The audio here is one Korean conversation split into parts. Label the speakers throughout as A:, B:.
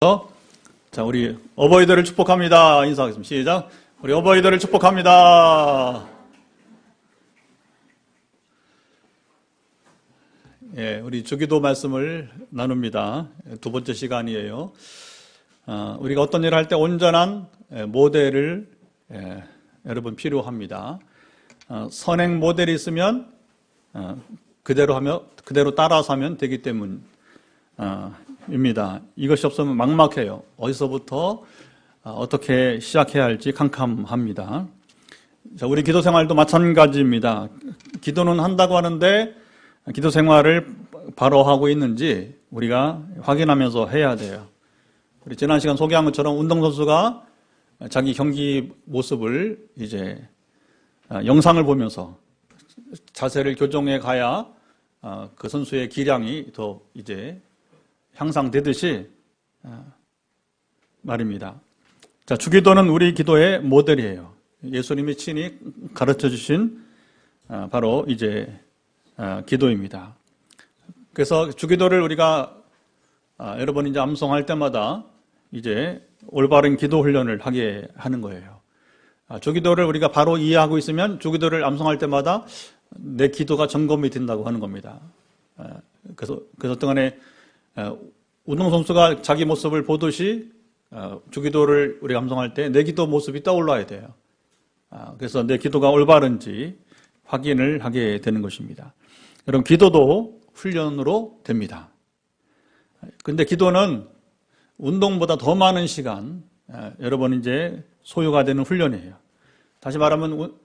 A: 자, 우리 어버이들을 축복합니다. 인사하겠습니다. 시작. 우리 어버이들을 축복합니다. 예, 우리 주기도 말씀을 나눕니다. 두 번째 시간이에요. 우리가 어떤 일을 할 때 온전한 모델을 여러분 필요합니다. 선행 모델이 있으면 그대로 따라서 하면 되기 때문입니다. 이것이 없으면 막막해요. 어디서부터 어떻게 시작해야 할지 캄캄합니다. 자, 우리 기도 생활도 마찬가지입니다. 기도는 한다고 하는데 기도 생활을 바로 하고 있는지 우리가 확인하면서 해야 돼요. 우리 지난 시간 소개한 것처럼 운동선수가 자기 경기 모습을 이제 영상을 보면서 자세를 교정해 가야 그 선수의 기량이 더 이제 향상되듯이 말입니다. 자, 주기도는 우리 기도의 모델이에요. 예수님이 친히 가르쳐 주신 바로 이제 기도입니다. 그래서 주기도를 우리가 여러분 이제 암송할 때마다 이제 올바른 기도 훈련을 하게 하는 거예요. 주기도를 우리가 바로 이해하고 있으면 주기도를 암송할 때마다 내 기도가 점검이 된다고 하는 겁니다. 그래서 어떤 간에 운동선수가 자기 모습을 보듯이 주기도를 우리가 암송할 때 내 기도 모습이 떠올라야 돼요. 그래서 내 기도가 올바른지 확인을 하게 되는 것입니다. 여러분, 기도도 훈련으로 됩니다. 근데 기도는 운동보다 더 많은 시간 여러분 이제 소요가 되는 훈련이에요. 다시 말하면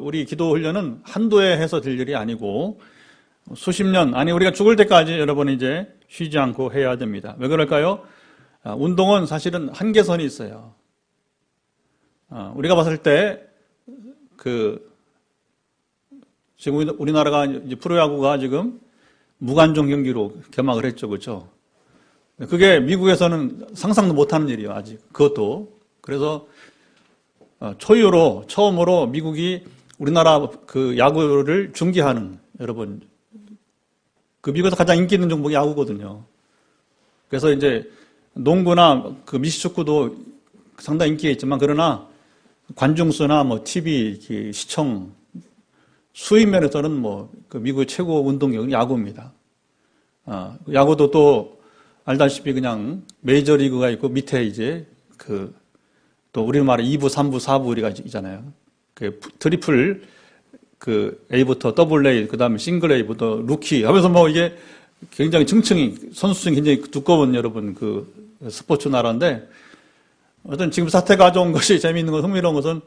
A: 우리 기도 훈련은 한두 해 해서 될 일이 아니고 수십 년, 아니 우리가 죽을 때까지 여러분 이제 쉬지 않고 해야 됩니다. 왜 그럴까요? 운동은 사실은 한계선이 있어요. 우리가 봤을 때 지금 우리나라가 이제 프로야구가 지금 무관중 경기로 개막을 했죠, 그렇죠? 그게 미국에서는 상상도 못하는 일이에요, 아직. 그것도. 그래서 초유로 처음으로 미국이 우리나라 그 야구를 중계하는, 여러분, 그 미국에서 가장 인기 있는 종목이 야구거든요. 그래서 이제 농구나 그 미식축구도 상당히 인기가 있지만, 그러나 관중수나 뭐 TV 시청 수입 면에서는 그 미국의 최고 운동력은 야구입니다. 야구도 또 알다시피 그냥 메이저리그가 있고 밑에 이제 또 우리말에 2부, 3부, 4부 우리가 있잖아요. 트리플 A부터 더블 A, 그 다음에 싱글 A부터 루키 하면서 이게 굉장히 선수층이 굉장히 두꺼운 여러분 스포츠 나라인데, 어떤 지금 사태 가져온 것이 재미있는 건, 흥미로운 것은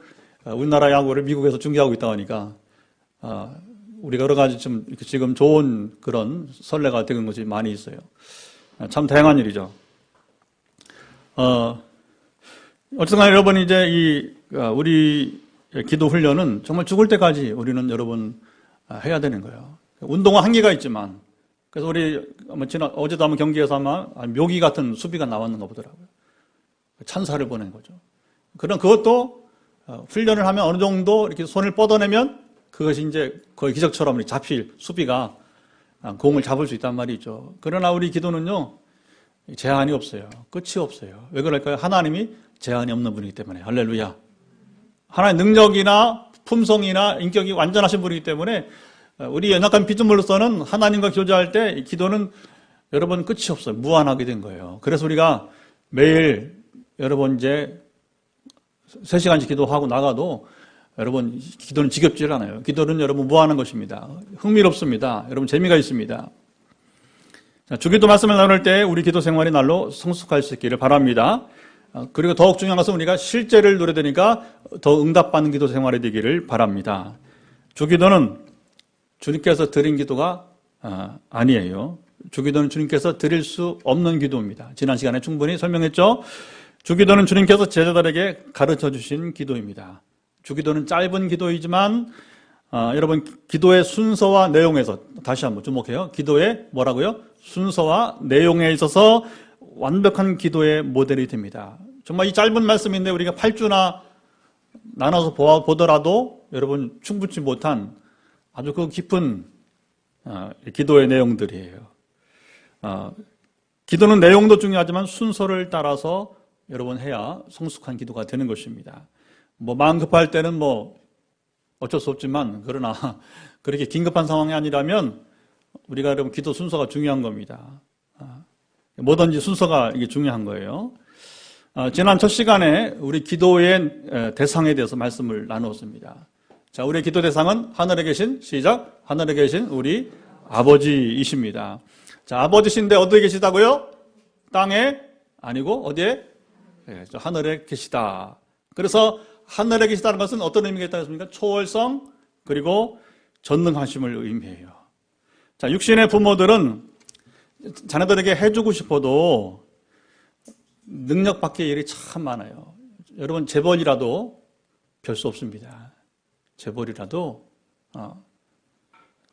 A: 우리나라 야구를 미국에서 중계하고 있다 하니까 우리가 여러 가지 지금 좋은 그런 선례가 되는 것이 많이 있어요. 참 다양한 일이죠. 어쨌든 간에 여러분 이제 우리 기도 훈련은 정말 죽을 때까지 우리는 여러분 해야 되는 거예요. 운동은 한계가 있지만, 그래서 우리 어제도 한번 경기에서 아마 묘기 같은 수비가 나왔는가 보더라고요. 찬사를 보낸 거죠. 그것도 훈련을 하면 어느 정도 이렇게 손을 뻗어내면 그것이 이제 거의 기적처럼 잡힐 수비가 공을 잡을 수 있단 말이죠. 그러나 우리 기도는요, 제한이 없어요. 끝이 없어요. 왜 그럴까요? 하나님이 제한이 없는 분이기 때문에. 할렐루야. 하나님의 능력이나 품성이나 인격이 완전하신 분이기 때문에 우리 연약한 피조물로서는 하나님과 교제할 때 기도는 여러분 끝이 없어요. 무한하게 된 거예요. 그래서 우리가 매일 여러분 이제 3시간씩 기도하고 나가도 여러분 기도는 지겹질 않아요. 기도는 여러분 무한한 것입니다. 흥미롭습니다. 여러분 재미가 있습니다. 자, 주기도 말씀을 나눌 때 우리 기도 생활이 날로 성숙할 수 있기를 바랍니다. 그리고 더욱 중요한 것은 우리가 실제를 누려되니까 더 응답받는 기도 생활이 되기를 바랍니다. 주기도는 주님께서 드린 기도가 아니에요. 주기도는 주님께서 드릴 수 없는 기도입니다. 지난 시간에 충분히 설명했죠. 주기도는 주님께서 제자들에게 가르쳐 주신 기도입니다. 주기도는 짧은 기도이지만 여러분 기도의 순서와 내용에서 다시 한번 주목해요. 기도의 뭐라고요? 순서와 내용에 있어서 완벽한 기도의 모델이 됩니다. 정말 이 짧은 말씀인데 우리가 8주나 나눠서 보더라도 여러분 충분치 못한 아주 깊은 기도의 내용들이에요. 기도는 내용도 중요하지만 순서를 따라서 여러분 해야 성숙한 기도가 되는 것입니다. 마음 급할 때는 어쩔 수 없지만, 그러나 그렇게 긴급한 상황이 아니라면 우리가 여러분 기도 순서가 중요한 겁니다. 뭐든지 순서가 이게 중요한 거예요. 지난 첫 시간에 우리 기도의 대상에 대해서 말씀을 나누었습니다. 자, 우리의 기도 대상은 하늘에 계신, 시작, 하늘에 계신 우리 아버지이십니다. 자, 아버지신데 어디에 계시다고요? 땅에 아니고 어디에? 네, 하늘에 계시다. 그래서 하늘에 계시다는 것은 어떤 의미가 있다고 했습니까? 초월성 그리고 전능하심을 의미해요. 자, 육신의 부모들은 자녀들에게 해주고 싶어도 능력 밖의 일이 참 많아요. 여러분 재벌이라도 별 수 없습니다. 재벌이라도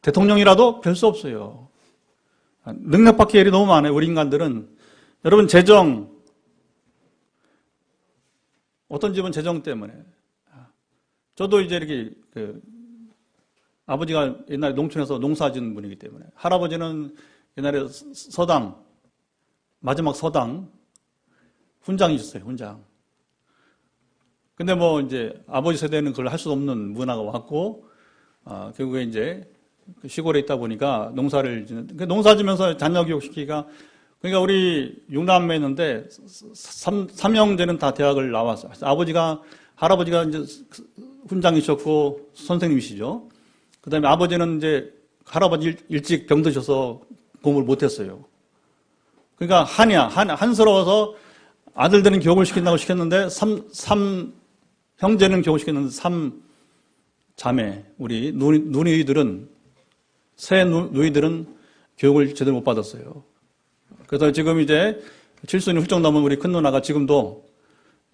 A: 대통령이라도 별 수 없어요. 능력 밖의 일이 너무 많아요. 우리 인간들은. 여러분 재정, 어떤 집은 재정 때문에. 저도 이제 이렇게 아버지가 옛날에 농촌에서 농사 지은 분이기 때문에, 할아버지는 옛날에 서당, 마지막 서당 훈장이셨어요. 훈장. 근데 이제 아버지 세대는 그걸 할 수 없는 문화가 왔고, 결국에 이제 시골에 있다 보니까 농사를 농사 지면서 자녀 교육시키기가, 그러니까 우리 6남매였는데 3형제는 다 대학을 나왔어요. 할아버지가 이제 훈장이셨고 선생님이시죠. 그 다음에 아버지는 이제 할아버지 일찍 병드셔서 공부를 못했어요. 그러니까 한스러워서 아들들은 교육을 시킨다고 시켰는데 3형제는 교육을 시켰는데 3자매, 우리 누이들은, 새 누이들은 교육을 제대로 못 받았어요. 그래서 지금 이제 7순이 훌쩍 넘은 우리 큰 누나가 지금도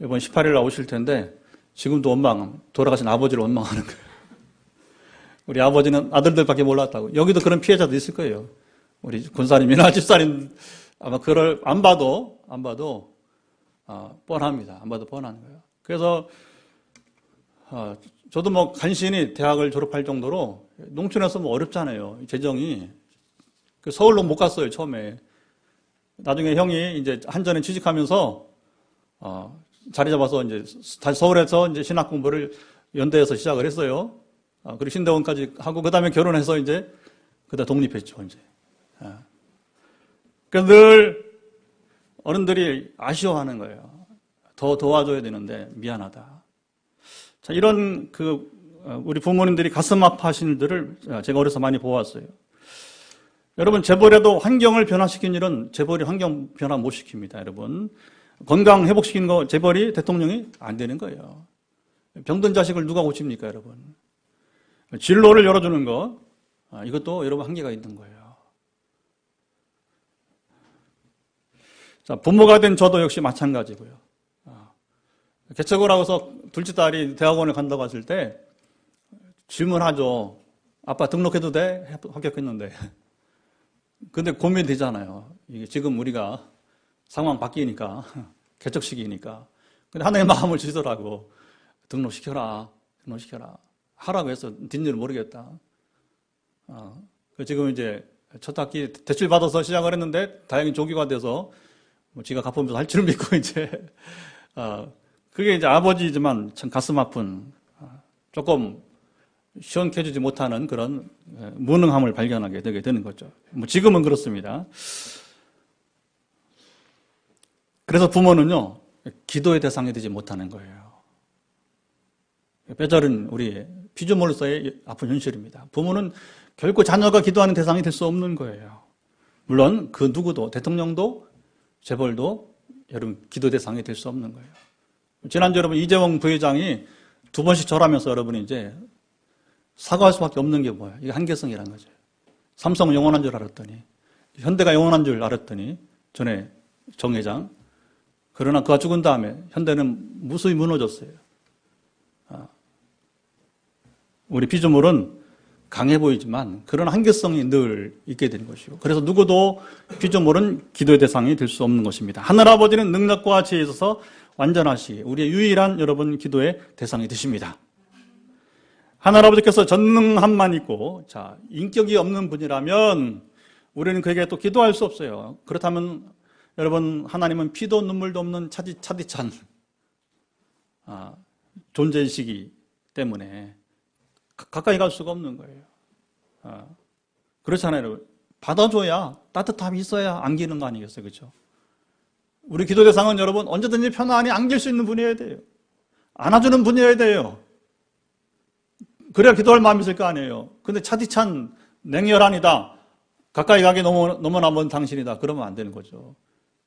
A: 이번 18일 나오실 텐데 지금도 돌아가신 아버지를 원망하는 거예요. 우리 아버지는 아들들밖에 몰랐다고. 여기도 그런 피해자도 있을 거예요. 우리 군사님이나 집사님 아마 그걸 안 봐도 뻔합니다. 안 봐도 뻔한 거예요. 그래서 저도 간신히 대학을 졸업할 정도로 농촌에서 어렵잖아요. 재정이. 서울로 못 갔어요, 처음에. 나중에 형이 이제 한전에 취직하면서 자리 잡아서 이제 다시 서울에서 이제 신학 공부를 연대에서 시작을 했어요. 그리고 신대원까지 하고 그다음에 결혼해서 이제 그다음 독립했죠, 이제. 그래서 늘 어른들이 아쉬워하는 거예요. 더 도와줘야 되는데 미안하다. 자, 이런 우리 부모님들이 가슴 아파하시는 일들을 제가 어려서 많이 보았어요. 여러분, 재벌에도 환경을 변화시킨 일은 재벌이 환경 변화 못 시킵니다, 여러분. 건강 회복시키는 거 재벌이, 대통령이 안 되는 거예요. 병든 자식을 누가 고칩니까, 여러분? 진로를 열어주는 거, 이것도 여러분 한계가 있는 거예요. 자, 부모가 된 저도 역시 마찬가지고요. 개척을 하고서 둘째 딸이 대학원에 간다고 했을 때 질문하죠. 아빠 등록해도 돼? 합격했는데. 근데 고민이 되잖아요. 이게 지금 우리가 상황 바뀌니까, 개척 시기니까. 근데 하나님 마음을 주시더라고. 등록시켜라. 하라고 해서 뒷일을 모르겠다. 지금 이제 첫 학기 대출 받아서 시작을 했는데 다행히 조기가 돼서 지가 갚으면서 할 줄 믿고 이제, 그게 이제 아버지지만 참 가슴 아픈, 조금 시원케 해주지 못하는 그런 무능함을 발견하게 되게 되는 거죠. 지금은 그렇습니다. 그래서 부모는요, 기도의 대상이 되지 못하는 거예요. 뼈저린 우리 피조물로서의 아픈 현실입니다. 부모는 결코 자녀가 기도하는 대상이 될 수 없는 거예요. 물론 그 누구도, 대통령도 재벌도 여러분 기도 대상이 될 수 없는 거예요. 지난주 여러분 이재용 부회장이 2번씩 절하면서 여러분이 이제 사과할 수밖에 없는 게 뭐예요? 이게 한계성이라는 거죠. 삼성은 영원한 줄 알았더니, 현대가 영원한 줄 알았더니, 전에 정 회장. 그러나 그가 죽은 다음에 현대는 무수히 무너졌어요. 우리 피조물은 강해 보이지만 그런 한계성이 늘 있게 되는 것이고, 그래서 누구도 피조물은 기도의 대상이 될 수 없는 것입니다. 하늘아버지는 능력과 지혜에 있어서 완전하시기에 우리의 유일한 여러분 기도의 대상이 되십니다. 하늘아버지께서 전능함만 있고, 자, 인격이 없는 분이라면 우리는 그에게 또 기도할 수 없어요. 그렇다면 여러분, 하나님은 피도 눈물도 없는 차디찬 존재이시기 때문에 가까이 갈 수가 없는 거예요. 그렇잖아요, 여러분. 받아줘야, 따뜻함이 있어야 안기는 거 아니겠어요? 그렇죠? 우리 기도 대상은 여러분 언제든지 편안히 안길 수 있는 분이어야 돼요. 안아주는 분이어야 돼요. 그래야 기도할 마음이 있을 거 아니에요. 근데 차디찬 냉혈한이다. 가까이 가기 너무나 먼 당신이다. 그러면 안 되는 거죠.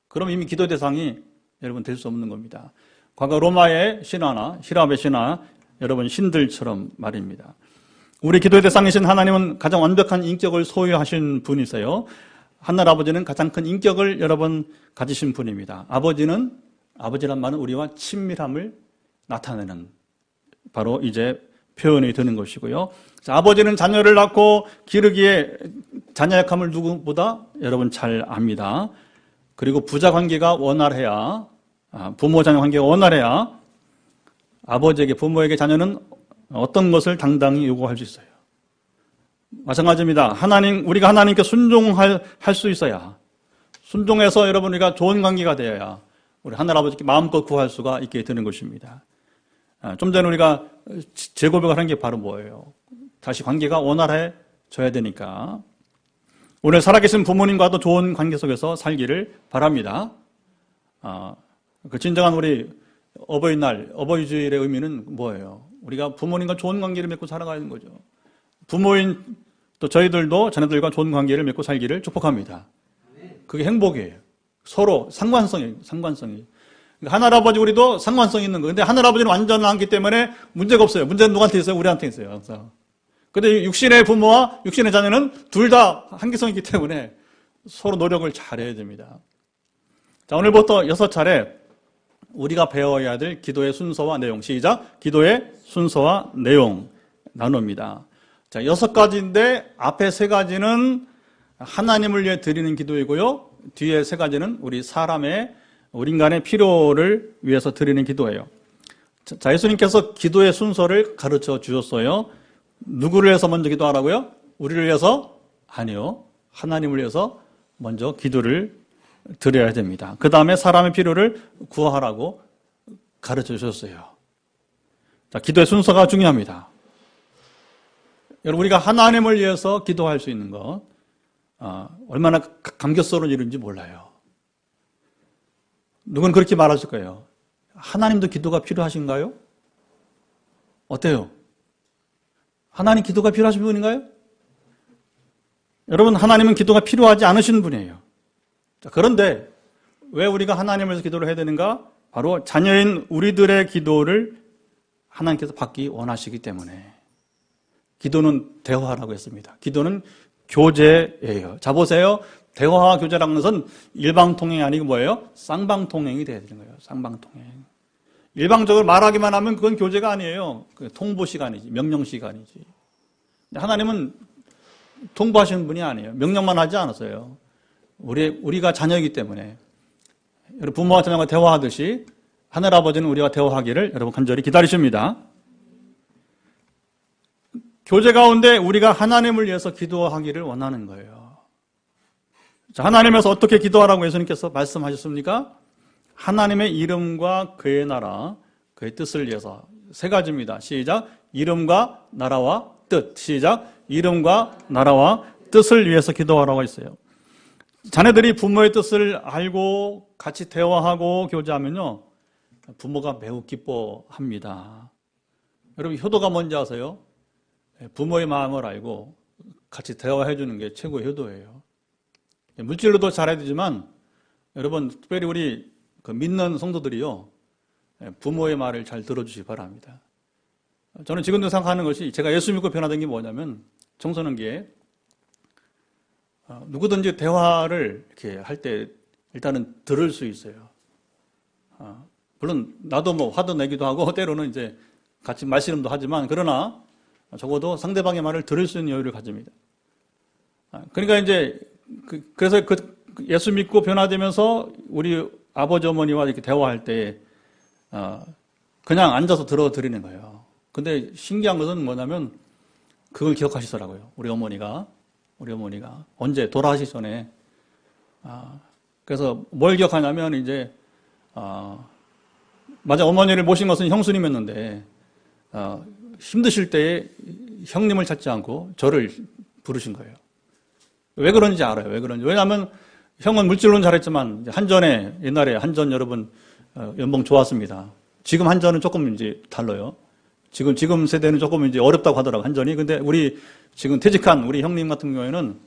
A: 그럼 이미 기도 대상이 여러분 될 수 없는 겁니다. 과거 로마의 신화나 히랍의 신화, 여러분 신들처럼 말입니다. 우리 기도의 대상이신 하나님은 가장 완벽한 인격을 소유하신 분이세요. 하늘 아버지는 가장 큰 인격을 여러분 가지신 분입니다. 아버지란 말은 우리와 친밀함을 나타내는 바로 이제 표현이 되는 것이고요. 자, 아버지는 자녀를 낳고 기르기에 자녀 약함을 누구보다 여러분 잘 압니다. 그리고 부자 관계가 원활해야, 부모 자녀 관계가 원활해야 아버지에게, 부모에게 자녀는 어떤 것을 당당히 요구할 수 있어요. 마찬가지입니다. 우리가 하나님께 순종할 수 있어야, 순종해서 여러분 우리가 좋은 관계가 되어야 우리 하늘 아버지께 마음껏 구할 수가 있게 되는 것입니다. 좀 전에 우리가 재고백을 하는 게 바로 뭐예요? 다시 관계가 원활해져야 되니까. 오늘 살아계신 부모님과도 좋은 관계 속에서 살기를 바랍니다. 그 진정한 우리 어버이날, 어버이주일의 의미는 뭐예요? 우리가 부모님과 좋은 관계를 맺고 살아가는 거죠. 부모인 또 저희들도 자녀들과 좋은 관계를 맺고 살기를 축복합니다. 그게 행복이에요. 서로 상관성이. 하늘아버지 우리도 상관성이 있는 거예요. 근데 하늘아버지는 완전하기 때문에 문제가 없어요. 문제는 누구한테 있어요? 우리한테 있어요. 항상. 근데 육신의 부모와 육신의 자녀는 둘 다 한계성이 있기 때문에 서로 노력을 잘해야 됩니다. 자, 오늘부터 6차례 우리가 배워야 될 기도의 순서와 내용. 시작. 기도의 순서와 내용 나눕니다. 자, 6가지인데 앞에 3가지는 하나님을 위해 드리는 기도이고요. 뒤에 3가지는 우리 인간의 필요를 위해서 드리는 기도예요. 자, 예수님께서 기도의 순서를 가르쳐 주셨어요. 누구를 위해서 먼저 기도하라고요? 우리를 위해서? 아니요. 하나님을 위해서 먼저 기도를 드려야 됩니다. 그 다음에 사람의 필요를 구하라고 가르쳐 주셨어요. 자, 기도의 순서가 중요합니다. 여러분, 우리가 하나님을 위해서 기도할 수 있는 것, 얼마나 감격스러운 일인지 몰라요. 누구는 그렇게 말하실 거예요. 하나님도 기도가 필요하신가요? 어때요? 하나님 기도가 필요하신 분인가요? 여러분, 하나님은 기도가 필요하지 않으신 분이에요. 자, 그런데 왜 우리가 하나님을 위해서 기도를 해야 되는가? 바로 자녀인 우리들의 기도를 하나님께서 받기 원하시기 때문에. 기도는 대화라고 했습니다. 기도는 교제예요. 자, 보세요. 대화와 교제라는 것은 일방통행이 아니고 뭐예요? 쌍방통행이 돼야 되는 거예요. 쌍방통행. 일방적으로 말하기만 하면 그건 교제가 아니에요. 통보 시간이지, 명령 시간이지. 하나님은 통보하시는 분이 아니에요. 명령만 하지 않았어요. 우리가 자녀이기 때문에. 여러분, 부모와 자녀가 대화하듯이 하늘아버지는 우리와 대화하기를 여러분 간절히 기다리십니다. 교제 가운데 우리가 하나님을 위해서 기도하기를 원하는 거예요. 자, 하나님에서 어떻게 기도하라고 예수님께서 말씀하셨습니까? 하나님의 이름과 그의 나라, 그의 뜻을 위해서 3가지입니다. 시작. 이름과 나라와 뜻. 시작. 이름과 나라와 뜻을 위해서 기도하라고 했어요. 자녀들이 부모의 뜻을 알고 같이 대화하고 교제하면요, 부모가 매우 기뻐합니다. 여러분, 효도가 뭔지 아세요? 부모의 마음을 알고 같이 대화해 주는 게 최고의 효도예요. 물질로도 잘해야 되지만 여러분, 특별히 우리 믿는 성도들이요, 부모의 말을 잘 들어주시기 바랍니다. 저는 지금도 생각하는 것이, 제가 예수 믿고 변화된 게 뭐냐면, 청소년기에 누구든지 대화를 이렇게 할 때 일단은 들을 수 있어요. 물론 나도 뭐 화도 내기도 하고 때로는 이제 같이 말씨름도 하지만, 그러나 적어도 상대방의 말을 들을 수 있는 여유를 가집니다. 그러니까 이제 그래서 예수 믿고 변화되면서 우리 아버지 어머니와 이렇게 대화할 때 그냥 앉아서 들어드리는 거예요. 근데 신기한 것은 뭐냐면 그걸 기억하시더라고요. 우리 어머니가 언제 돌아가시기 전에 그래서 뭘 기억하냐면 이제 맞아, 어머니를 모신 것은 형수님이었는데 힘드실 때에 형님을 찾지 않고 저를 부르신 거예요. 왜 그런지 알아요. 왜 그런지. 왜냐하면 형은 물질로는 잘했지만 한전에 옛날에 한전 여러분 연봉 좋았습니다. 지금 한전은 조금 이제 달라요. 지금 세대는 조금 이제 어렵다고 하더라고 한전이. 근데 우리 지금 퇴직한 우리 형님 같은 경우에는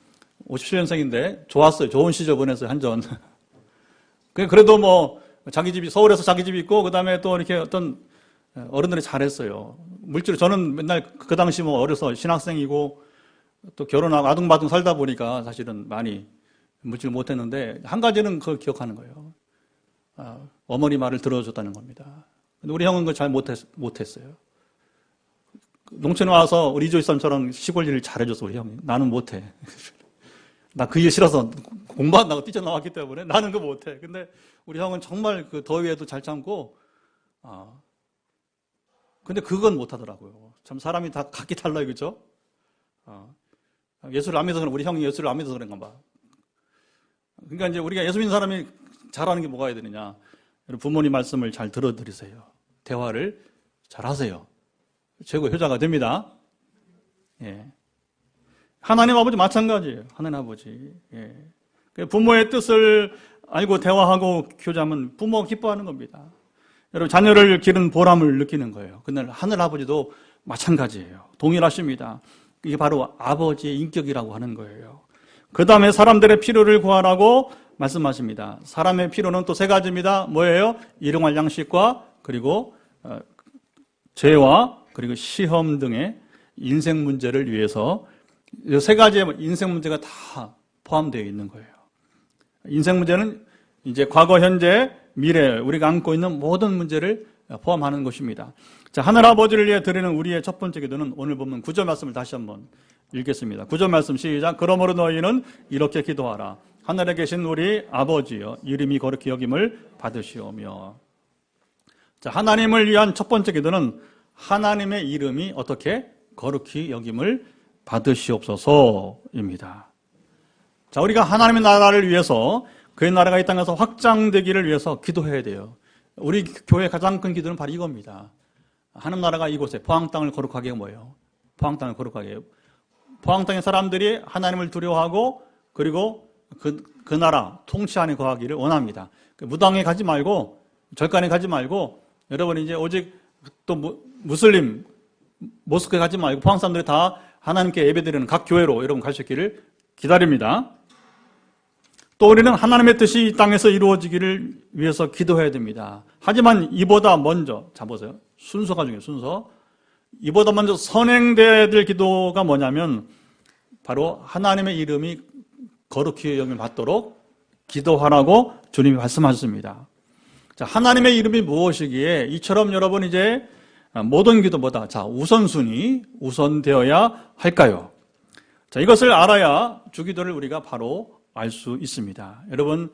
A: 57년생인데 좋았어요. 좋은 시절 보냈어요 한전. 그래도 뭐 자기 집이 서울에서 자기 집이 있고 그다음에 또 이렇게 어떤 어른들이 잘했어요. 물질로 저는 맨날 그 당시 뭐 어려서 신학생이고 또 결혼하고 아둥바둥 살다 보니까 사실은 많이 물질 못했는데 한 가지는 그걸 기억하는 거예요. 어머니 말을 들어줬다는 겁니다. 근데 우리 형은 그걸 잘 못했어요. 농촌에 와서 우리 이조 집사람처럼 시골 일을 잘해줬어 우리 형이. 나는 못해. 나 그 일 싫어서 공부한다고 뛰쳐나왔기 때문에 나는 그거 못해. 근데 우리 형은 정말 그 더위에도 잘 참고, 근데 그건 못하더라고요. 참 사람이 다 각기 달라요, 그죠? 예수를 안 믿어서 그런, 우리 형이 예수를 안 믿어서 그런가 봐. 그러니까 이제 우리가 예수 믿는 사람이 잘하는 게 뭐가 해야 되느냐. 여러분 부모님 말씀을 잘 들어드리세요. 대화를 잘 하세요. 최고 효자가 됩니다. 예. 하나님 아버지 마찬가지예요. 하나님 아버지. 예. 부모의 뜻을 알고 대화하고 교제하면 부모가 기뻐하는 겁니다. 여러분 자녀를 기른 보람을 느끼는 거예요. 그날 하늘 아버지도 마찬가지예요. 동일하십니다. 이게 바로 아버지의 인격이라고 하는 거예요. 그 다음에 사람들의 필요를 구하라고 말씀하십니다. 사람의 필요는 또 세 가지입니다. 뭐예요? 일용할 양식과 그리고 죄와 그리고 시험 등의 인생 문제를 위해서 이 세 가지의 인생 문제가 다 포함되어 있는 거예요. 인생 문제는 이제 과거, 현재, 미래 우리가 안고 있는 모든 문제를 포함하는 것입니다. 자, 하늘아버지를 위해 드리는 우리의 첫 번째 기도는 오늘 보면 9절 말씀을 다시 한번 읽겠습니다. 9절 말씀 시작. 그러므로 너희는 이렇게 기도하라. 하늘에 계신 우리 아버지여 이름이 거룩히 여김을 받으시오며. 자, 하나님을 위한 첫 번째 기도는 하나님의 이름이 어떻게 거룩히 여김을 받으시옵소서입니다. 자, 우리가 하나님의 나라를 위해서 그의 나라가 이 땅에서 확장되기를 위해서 기도해야 돼요. 우리 교회의 가장 큰 기도는 바로 이겁니다. 하나님 나라가 이곳에 포항 땅을 거룩하게 뭐예요? 포항 땅을 거룩하게 해요. 포항 땅의 사람들이 하나님을 두려워하고 그리고 그 나라 통치 안에 거하기를 원합니다. 무당에 가지 말고 절간에 가지 말고 여러분 이제 오직 또 무슬림 모스크에 가지 말고 포항 사람들이 다 하나님께 예배드리는 각 교회로 여러분 갈 수 있기를 기다립니다. 또 우리는 하나님의 뜻이 이 땅에서 이루어지기를 위해서 기도해야 됩니다. 하지만 이보다 먼저, 자 보세요. 순서가 중요해요. 순서. 이보다 먼저 선행돼야 될 기도가 뭐냐면 바로 하나님의 이름이 거룩히 여김을 받도록 기도하라고 주님이 말씀하셨습니다. 자, 하나님의 이름이 무엇이기에 이처럼 여러분 이제 모든 기도보다 자, 우선되어야 할까요? 자, 이것을 알아야 주기도를 우리가 바로 알 수 있습니다. 여러분,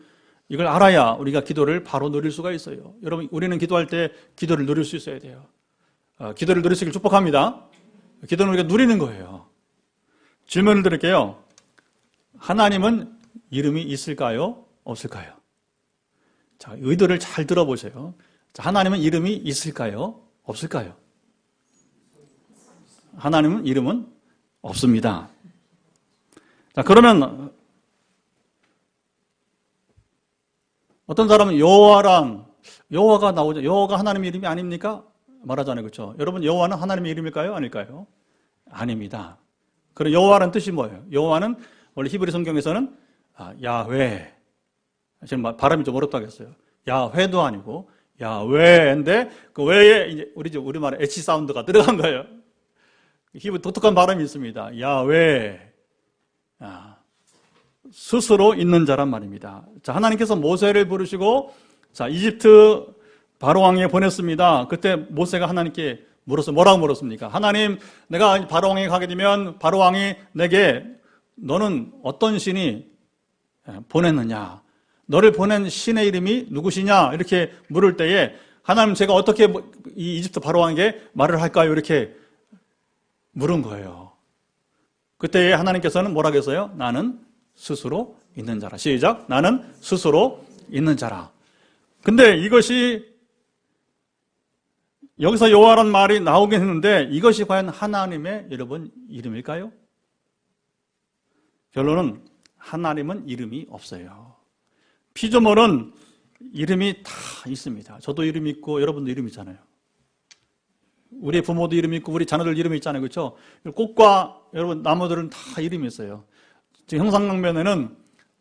A: 이걸 알아야 우리가 기도를 바로 누릴 수가 있어요. 여러분, 우리는 기도할 때 기도를 누릴 수 있어야 돼요. 기도를 누릴 수 있기를 축복합니다. 기도는 우리가 누리는 거예요. 질문을 드릴게요. 하나님은 이름이 있을까요? 없을까요? 자, 의도를 잘 들어보세요. 자, 하나님은 이름이 있을까요? 없을까요? 하나님은 이름은 없습니다. 자, 그러면 어떤 사람은 여호와가 나오죠. 여호와가 하나님의 이름이 아닙니까? 말하잖아요. 그렇죠? 여러분, 여호와는 하나님의 이름일까요? 아닐까요? 아닙니다. 그리고 여호와라는 뜻이 뭐예요? 여호와는 원래 히브리 성경에서는 야훼. 지금 발음이 좀 어렵다고 했어요. 야훼도 아니고 야훼인데 그 외에 이제 우리말에 H 사운드가 들어간 거예요. 히브리 독특한 발음이 있습니다. 야훼. 스스로 있는 자란 말입니다. 자, 하나님께서 모세를 부르시고 자, 이집트 바로왕에 보냈습니다. 그때 모세가 하나님께 물었어요. 뭐라고 물었습니까? 하나님, 내가 바로왕에 가게 되면 바로왕이 내게 너는 어떤 신이 보냈느냐? 너를 보낸 신의 이름이 누구시냐? 이렇게 물을 때에 하나님 제가 어떻게 이 이집트 바로왕에게 말을 할까요? 이렇게 물은 거예요. 그때 하나님께서는 뭐라고 했어요? 나는 스스로 있는 자라. 시작. 나는 스스로 있는 자라. 근데 이것이 여기서 여호와라는 말이 나오긴 했는데 이것이 과연 하나님의 여러분 이름일까요? 결론은 하나님은 이름이 없어요. 피조물은 이름이 다 있습니다. 저도 이름 있고 여러분도 이름 있잖아요. 우리 부모도 이름 있고 우리 자녀들 이름이 있잖아요. 그렇죠? 꽃과 여러분 나무들은 다 이름이 있어요. 지금 형상강변에는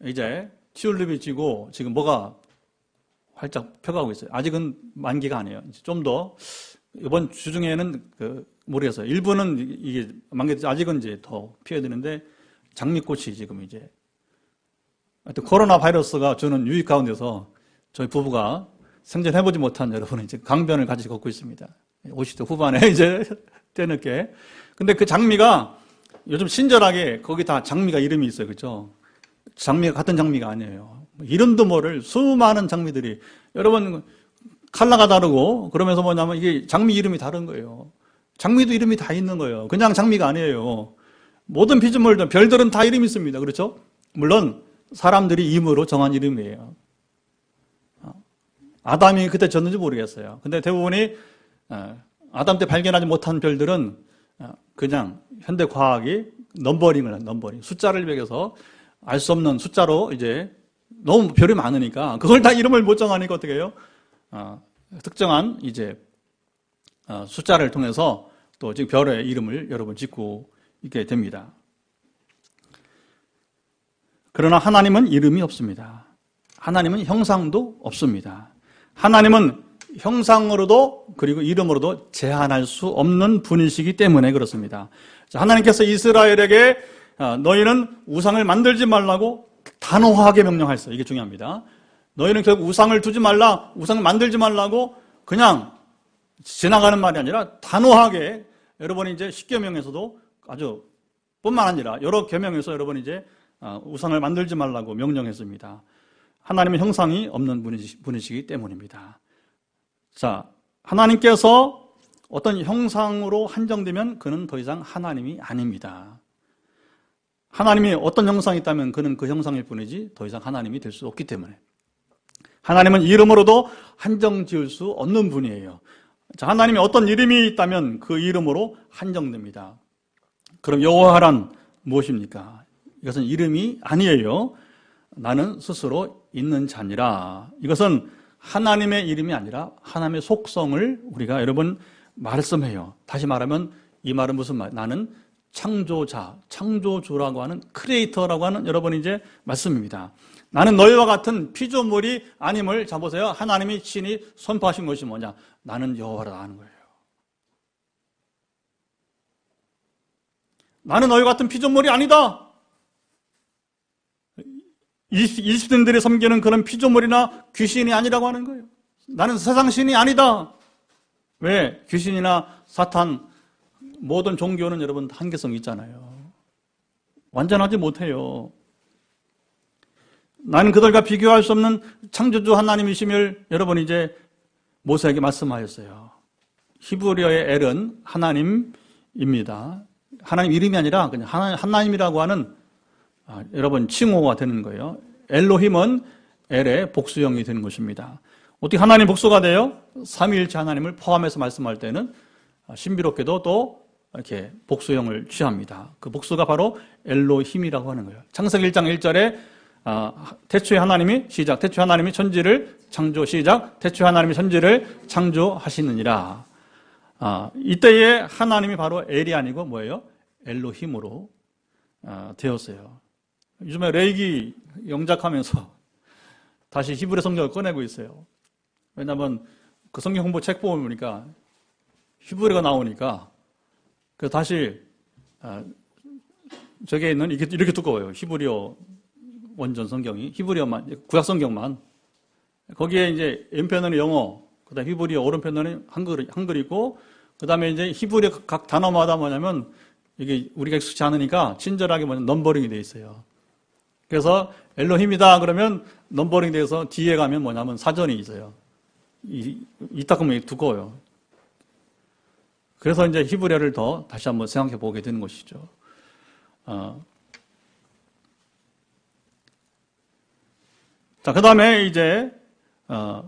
A: 이제 튤립이 지고 지금 뭐가 활짝 펴가고 있어요. 아직은 만기가 아니에요. 좀 더 이번 주 중에는 모르겠어요. 일부는 이게 만기 아직은 이제 더 피어야 되는데 장미꽃이 지금 이제 하여튼 코로나 바이러스가 주는 유익 가운데서 저희 부부가 생전해보지 못한 여러분은 이제 강변을 같이 걷고 있습니다. 50대 후반에 이제 때늦게. 근데 그 장미가 요즘 친절하게 거기 다 장미가 이름이 있어요. 그렇죠? 장미가 같은 장미가 아니에요. 이름도 모를 수많은 장미들이 여러분 컬러가 다르고 그러면서 뭐냐면 이게 장미 이름이 다른 거예요. 장미도 이름이 다 있는 거예요. 그냥 장미가 아니에요. 모든 피조물들, 별들은 다 이름이 있습니다. 그렇죠? 물론 사람들이 임으로 정한 이름이에요. 아담이 그때 졌는지 모르겠어요. 근데 대부분이 아담 때 발견하지 못한 별들은 그냥 현대 과학이 넘버링을 한 넘버링. 숫자를 매겨서 알 수 없는 숫자로 이제 너무 별이 많으니까 그걸 다 이름을 못 정하니까 어떻게 해요? 특정한 이제 숫자를 통해서 또 지금 별의 이름을 여러분 짓고 있게 됩니다. 그러나 하나님은 이름이 없습니다. 하나님은 형상도 없습니다. 하나님은 형상으로도 그리고 이름으로도 제한할 수 없는 분이시기 때문에 그렇습니다. 하나님께서 이스라엘에게 너희는 우상을 만들지 말라고 단호하게 명령하셨어요. 이게 중요합니다. 너희는 결국 우상을 두지 말라, 우상을 만들지 말라고 그냥 지나가는 말이 아니라 단호하게 여러분이 이제 10계명에서도 아주 뿐만 아니라 여러 계명에서 여러분이 이제 우상을 만들지 말라고 명령했습니다. 하나님은 형상이 없는 분이시기 때문입니다. 자, 하나님께서 어떤 형상으로 한정되면 그는 더 이상 하나님이 아닙니다. 하나님이 어떤 형상이 있다면 그는 그 형상일 뿐이지 더 이상 하나님이 될 수 없기 때문에 하나님은 이름으로도 한정 지을 수 없는 분이에요. 자, 하나님이 어떤 이름이 있다면 그 이름으로 한정됩니다. 그럼 여호와란 무엇입니까? 이것은 이름이 아니에요. 나는 스스로 있는 자니라. 이것은 하나님의 이름이 아니라 하나님의 속성을 우리가 여러분 말씀해요. 다시 말하면 이 말은 무슨 말? 나는 창조자, 창조주라고 하는 크리에이터라고 하는 여러분 이제 말씀입니다. 나는 너희와 같은 피조물이 아님을 자 보세요. 하나님이 친히 선포하신 것이 뭐냐? 나는 여호와라 하는 거예요. 나는 너희 같은 피조물이 아니다. 이집트인들이 섬기는 그런 피조물이나 귀신이 아니라고 하는 거예요. 나는 세상 신이 아니다. 왜? 귀신이나 사탄 모든 종교는 여러분 한계성이 있잖아요. 완전하지 못해요. 나는 그들과 비교할 수 없는 창조주 하나님이심을 여러분 이제 모세에게 말씀하셨어요. 히브리어의 엘은 하나님입니다. 하나님 이름이 아니라 그냥 하나님이라고 하는 여러분 칭호가 되는 거예요. 엘로힘은 엘의 복수형이 되는 것입니다. 어떻게 하나님 복수가 돼요? 삼위일체 하나님을 포함해서 말씀할 때는 신비롭게도 또 이렇게 복수형을 취합니다. 그 복수가 바로 엘로힘이라고 하는 거예요. 창세기 1장 1절에 태초에 하나님이 시작, 태초에 하나님이 천지를 창조 시작, 태초에 하나님이 천지를 창조하시느니라. 이때에 하나님이 바로 엘이 아니고 뭐예요? 엘로힘으로 되었어요. 요즘에 레이기 영작하면서 다시 히브리 성경을 꺼내고 있어요. 왜냐하면 그 성경 공부 책 보니까 히브리가 나오니까 그래서 다시 저게 있는 이렇게 두꺼워요. 히브리어 원전 성경이 히브리어만 구약 성경만 거기에 이제 왼편은 영어, 그다음 히브리어 오른편은 한글이고 그다음에 이제 히브리어 각 단어마다 뭐냐면 이게 우리가 익숙치 않으니까 친절하게 넘버링이 돼 있어요. 그래서 엘로힘이다 그러면 넘버링 돼서 뒤에 가면 뭐냐면 사전이 있어요. 이따금이 두꺼워요. 그래서 이제 히브리어를 더 다시 한번 생각해 보게 되는 것이죠. 자, 그 다음에 이제,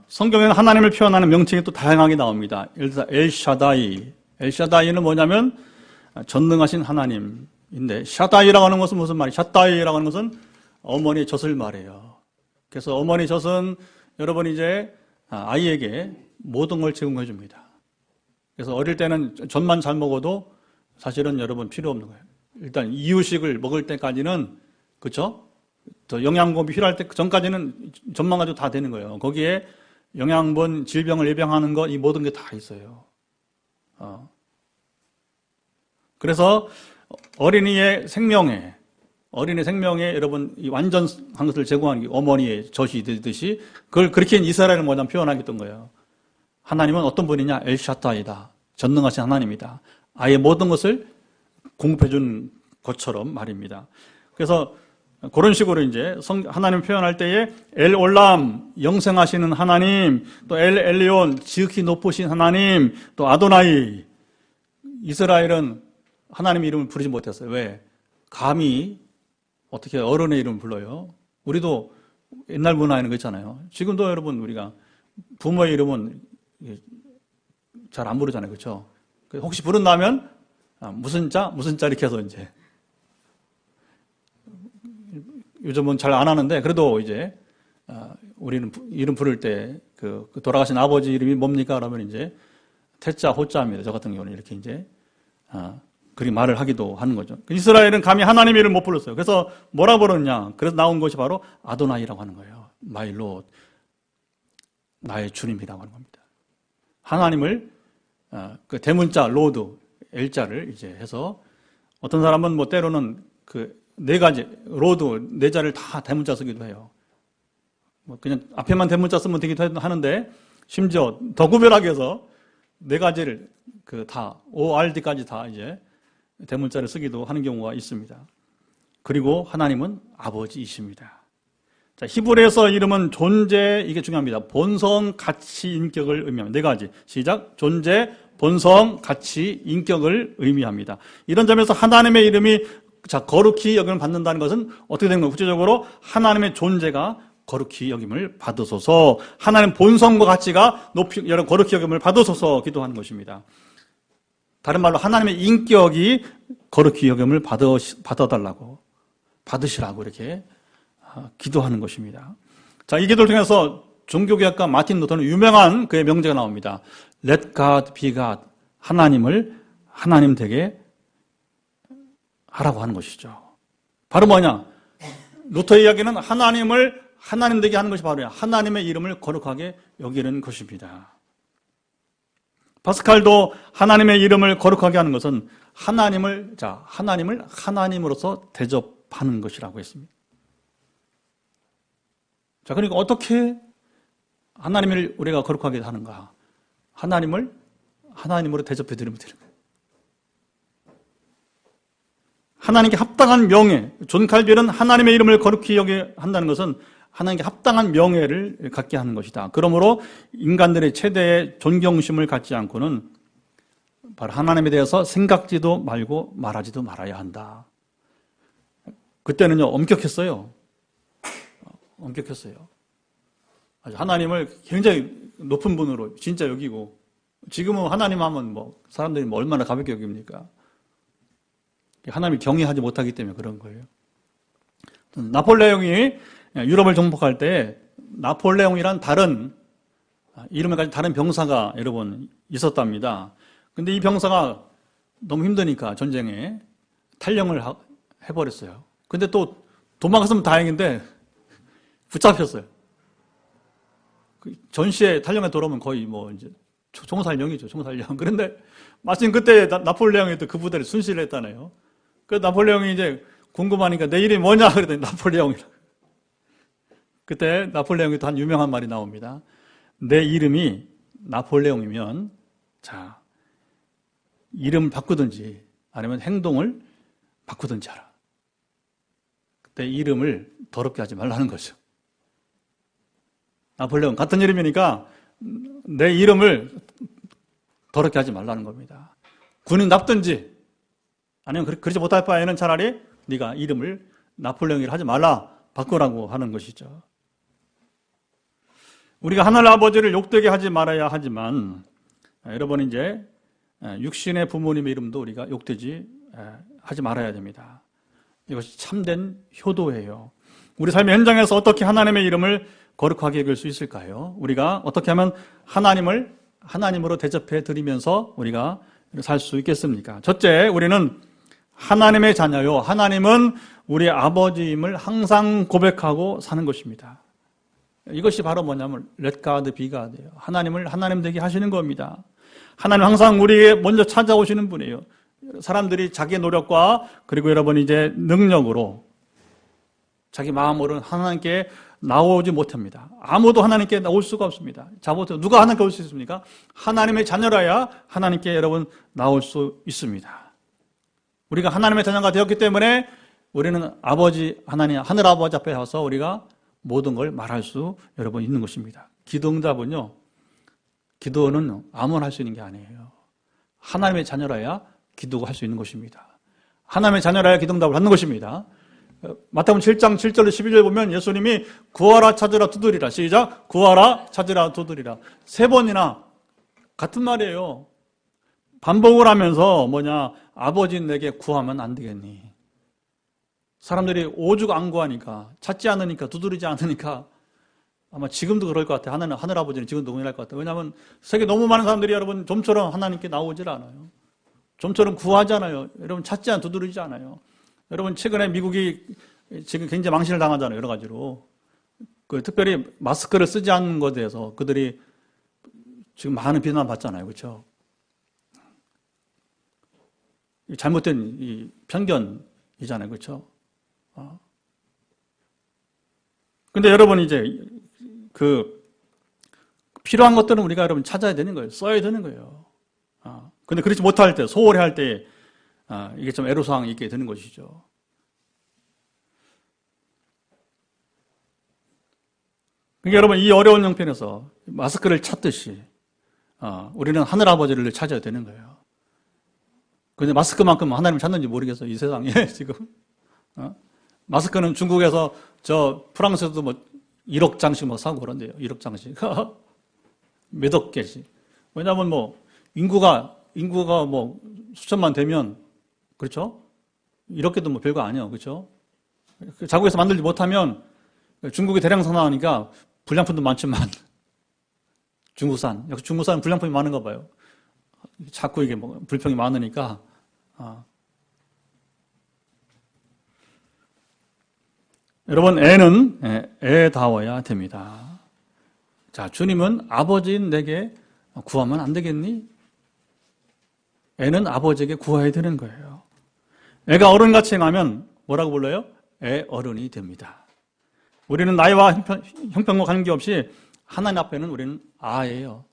A: 성경에는 하나님을 표현하는 명칭이 또 다양하게 나옵니다. 예를 들어서 엘샤다이. 엘샤다이는 뭐냐면, 전능하신 하나님인데, 샤다이라고 하는 것은 무슨 말이에요? 샤다이라고 하는 것은 어머니의 젖을 말해요. 그래서 어머니 젖은 여러분 이제 아이에게 모든 걸 제공해 줍니다. 그래서 어릴 때는 젖만 잘 먹어도 사실은 여러분 필요 없는 거예요. 일단 이유식을 먹을 때까지는, 그렇죠? 더 영양분이 필요할 때 전까지는 젖만 가지고 다 되는 거예요. 거기에 영양분, 질병을 예방하는 것, 이 모든 게 다 있어요. 그래서 어린이 생명에 여러분 이 완전한 것을 제공하는 게 어머니의 젖이 되듯이 그걸 그렇게 이스라엘을 뭐냐면 표현하겠던 거예요. 하나님은 어떤 분이냐? 엘샤타이다. 전능하신 하나님이다. 아예 모든 것을 공급해 준 것처럼 말입니다. 그래서 그런 식으로 이제 하나님 표현할 때에 엘 올람, 영생하시는 하나님, 또 엘 엘리온, 지극히 높으신 하나님, 또 아도나이. 이스라엘은 하나님의 이름을 부르지 못했어요. 왜? 감히 어떻게 어른의 이름을 불러요? 우리도 옛날 문화에는 그렇잖아요. 지금도 여러분 우리가 부모의 이름은 잘 안 부르잖아요. 그렇죠? 혹시 부른다면 무슨 자 이렇게 해서 이제 요즘은 잘 안 하는데 그래도 이제 우리는 이름 부를 때 그 돌아가신 아버지 이름이 뭡니까? 그러면 이제 태자 호자입니다. 저 같은 경우는 이렇게 이제 그리 말을 하기도 하는 거죠. 이스라엘은 감히 하나님의 이름을 못 불렀어요. 그래서 뭐라 부르느냐? 그래서 나온 것이 바로 아도나이라고 하는 거예요. 마이 롯, 나의 주님이라고 하는 겁니다. 하나님을 그 대문자 로드 L자를 이제 해서 어떤 사람은 뭐 때로는 그 네 가지 로드 네 자를 다 대문자 쓰기도 해요. 뭐 그냥 앞에만 대문자 쓰면 되기도 하는데 심지어 더 구별하게 해서 네 가지를 그 다 ORD까지 다 이제 대문자를 쓰기도 하는 경우가 있습니다. 그리고 하나님은 아버지이십니다. 자, 히브리에서 이름은 존재, 이게 중요합니다. 본성, 가치, 인격을 의미합니다. 네 가지. 시작. 존재, 본성, 가치, 인격을 의미합니다. 이런 점에서 하나님의 이름이 거룩히 여김을 받는다는 것은 어떻게 되는 거예요? 구체적으로 하나님의 존재가 거룩히 여김을 받으소서, 하나님 본성과 가치가 여러 거룩히 여김을 받으소서 기도하는 것입니다. 다른 말로 하나님의 인격이 거룩히 여김을 받아달라고, 받으시라고 이렇게 기도하는 것입니다. 자, 이 기도를 통해서 종교개혁가 마틴 루터는 유명한 그의 명제가 나옵니다. Let God be God. 하나님을 하나님 되게 하라고 하는 것이죠. 바로 뭐냐? 루터의 이야기는 하나님을 하나님 되게 하는 것이 바로 하나님의 이름을 거룩하게 여기는 것입니다. 파스칼도 하나님의 이름을 거룩하게 하는 것은 하나님을 하나님으로서 대접하는 것이라고 했습니다. 자, 그러니까 어떻게 하나님을 우리가 거룩하게 하는가? 하나님을 하나님으로 대접해 드리면 되는 거예요. 하나님께 합당한 명예, 존 칼빌은 하나님의 이름을 거룩히 여기게 한다는 것은 하나님께 합당한 명예를 갖게 하는 것이다. 그러므로 인간들의 최대의 존경심을 갖지 않고는 바로 하나님에 대해서 생각지도 말고 말하지도 말아야 한다. 그때는요, 엄격했어요. 하나님을 굉장히 높은 분으로 진짜 여기고, 지금은 하나님 하면 뭐 사람들이 뭐 얼마나 가볍게 여깁니까? 하나님을 경외하지 못하기 때문에 그런 거예요. 나폴레옹이 유럽을 정복할 때 나폴레옹이란 다른 이름을 가진 다른 병사가 여러분 있었답니다. 근데 이 병사가 너무 힘드니까 전쟁에 탈영을 해버렸어요. 근데 또 도망갔으면 다행인데 붙잡혔어요. 전시에 탈영에 돌아오면 거의 뭐 이제 총살령이죠, 총살령. 그런데 마침 그때 나폴레옹이 또 그 부대를 순시를 했다네요. 그래서 나폴레옹이 이제 궁금하니까 내 이름이 뭐냐 그랬더니 나폴레옹이라고. 그때 나폴레옹이 또 한 유명한 말이 나옵니다. 내 이름이 나폴레옹이면 자, 이름 바꾸든지 아니면 행동을 바꾸든지 하라. 그때 이름을 더럽게 하지 말라는 거죠. 나폴레옹 같은 이름이니까 내 이름을 더럽게 하지 말라는 겁니다. 군인 납든지 아니면 그러지 못할 바에는 차라리 네가 이름을 나폴레옹이라 하지 말라, 바꾸라고 하는 것이죠. 우리가 하늘 아버지를 욕되게 하지 말아야 하지만 여러분 이제 육신의 부모님의 이름도 우리가 욕되지 하지 말아야 됩니다. 이것이 참된 효도예요. 우리 삶의 현장에서 어떻게 하나님의 이름을 거룩하게 여길 수 있을까요? 우리가 어떻게 하면 하나님을 하나님으로 대접해 드리면서 우리가 살 수 있겠습니까? 첫째, 우리는 하나님의 자녀요. 하나님은 우리 아버지임을 항상 고백하고 사는 것입니다. 이것이 바로 뭐냐면 let God be God예요. 하나님을 하나님 되게 하시는 겁니다. 하나님 항상 우리에게 먼저 찾아오시는 분이에요. 사람들이 자기의 노력과 그리고 여러분 이제 능력으로 자기 마음으로는 하나님께 나오지 못합니다. 아무도 하나님께 나올 수가 없습니다. 자부터 누가 하나님께 올 수 있습니까? 하나님의 자녀라야 하나님께 여러분 나올 수 있습니다. 우리가 하나님의 자녀가 되었기 때문에 우리는 아버지 하나님 하늘 아버지 앞에 서서 우리가 모든 걸 말할 수 여러분 있는 것입니다. 기도응답은요, 기도는 아무나 할 수 있는 게 아니에요. 하나님의 자녀라야 기도가 할 수 있는 것입니다. 하나님의 자녀라야 기도응답을 하는 것입니다. 마태복음 7장 7절 11절 보면 예수님이 구하라 찾으라 두드리라. 시작. 구하라 찾으라 두드리라. 3번이나 같은 말이에요. 반복을 하면서 아버지 내게 구하면 안 되겠니? 사람들이 오죽 안 구하니까, 찾지 않으니까, 두드리지 않으니까 아마 지금도 그럴 것 같아요. 하늘 아버지는 지금도 동일할 것 같아요. 왜냐하면 세계 너무 많은 사람들이 여러분 좀처럼 하나님께 나오질 않아요. 좀처럼 구하잖아요. 여러분 찾지 않고 두드리지 않아요. 여러분 최근에 미국이 지금 굉장히 망신을 당하잖아요. 여러 가지로. 특별히 마스크를 쓰지 않는 것에 대해서 그들이 지금 많은 비난을 받잖아요. 그렇죠? 잘못된 이 편견이잖아요. 그렇죠? 근데 여러분 이제 필요한 것들은 우리가 여러분 찾아야 되는 거예요. 써야 되는 거예요. 근데 그렇지 못할 때, 소홀히 할 때, 이게 좀 애로사항이 있게 되는 것이죠. 그러니까 여러분, 이 어려운 형편에서 마스크를 찾듯이, 우리는 하늘 아버지를 찾아야 되는 거예요. 근데 마스크만큼 하나님을 찾는지 모르겠어요. 이 세상에, 지금. 마스크는 중국에서, 프랑스에서도 1억 장씩 사고 그런대요. 1억 장씩. 몇억 개씩. 왜냐면 인구가 수천만 되면, 그렇죠? 이렇게도 별거 아니에요. 그렇죠? 자국에서 만들지 못하면 중국이 대량 생산하니까 불량품도 많지만 중국산. 역시 중국산은 불량품이 많은가 봐요. 자꾸 이게 불평이 많으니까. 여러분, 애는 애다워야 됩니다. 자, 주님은 아버지인 내게 구하면 안 되겠니? 애는 아버지에게 구해야 되는 거예요. 애가 어른같이 행하면 뭐라고 불러요? 애 어른이 됩니다. 우리는 나이와 형편과 관계없이 하나님 앞에는 우리는 아예요.